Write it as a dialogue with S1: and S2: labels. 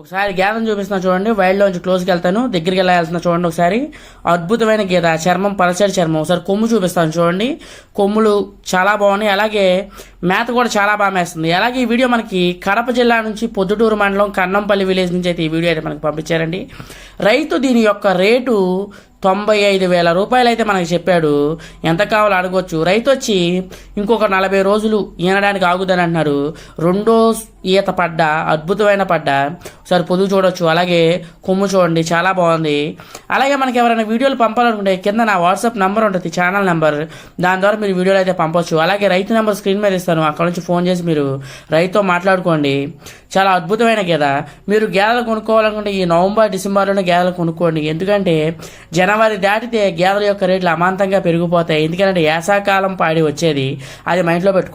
S1: ఒకసారి గేదెను చూపిస్తున్నా చూడండి. వైల్డ్లోంచి క్లోజ్కి వెళ్తాను, దగ్గరికి వెళ్ళాల్సిన చూడండి. ఒకసారి అద్భుతమైన గేదె, చర్మం పలచడి చర్మం. ఒకసారి కొమ్ము చూపిస్తాను చూడండి. కొమ్ములు చాలా బాగున్నాయి, అలాగే మేత కూడా చాలా బాగా మేస్తుంది. అలాగే ఈ వీడియో మనకి కడప జిల్లా నుంచి పొద్దుటూరు మండలం కన్నంపల్లి విలేజ్ నుంచి అయితే ఈ వీడియో అయితే మనకి పంపించారండి. రైతు దీని యొక్క రేటు 95,000 రూపాయలు అయితే మనకి చెప్పాడు. ఎంత కావాలో అడగొచ్చు. రైతు వచ్చి ఇంకొక 40 రోజులు ఈనడానికి ఆగుదని అంటున్నారు. రెండో ఈత పడ్డ, అద్భుతమైన పడ్డ. ఒకసారి పొదుగు చూడొచ్చు, అలాగే కొమ్ము చూడండి, చాలా బాగుంది. అలాగే మనకి ఎవరైనా వీడియోలు పంపాలనుకుంటే కింద నా వాట్సాప్ నెంబర్ ఉంటుంది, ఛానల్ నెంబర్. దాని ద్వారా మీరు వీడియోలు అయితే పంపొచ్చు. అలాగే రైతు నెంబర్ స్క్రీన్ మీద ఇస్తాను, అక్కడ నుంచి ఫోన్ చేసి మీరు రైతుతో మాట్లాడుకోండి. చాలా అద్భుతమైన గేదె. మీరు గేదెలు కొనుక్కోవాలనుకుంటే ఈ నవంబర్ డిసెంబర్లోనే గేదెలు కొనుక్కోండి. ఎందుకంటే జనవరి దాటితే గేదెల యొక్క రేట్లు అమాంతంగా పెరిగిపోతాయి. ఎందుకంటే వేసవకాలం పాడి వచ్చేది, అది మైండ్లో పెట్టుకోండి.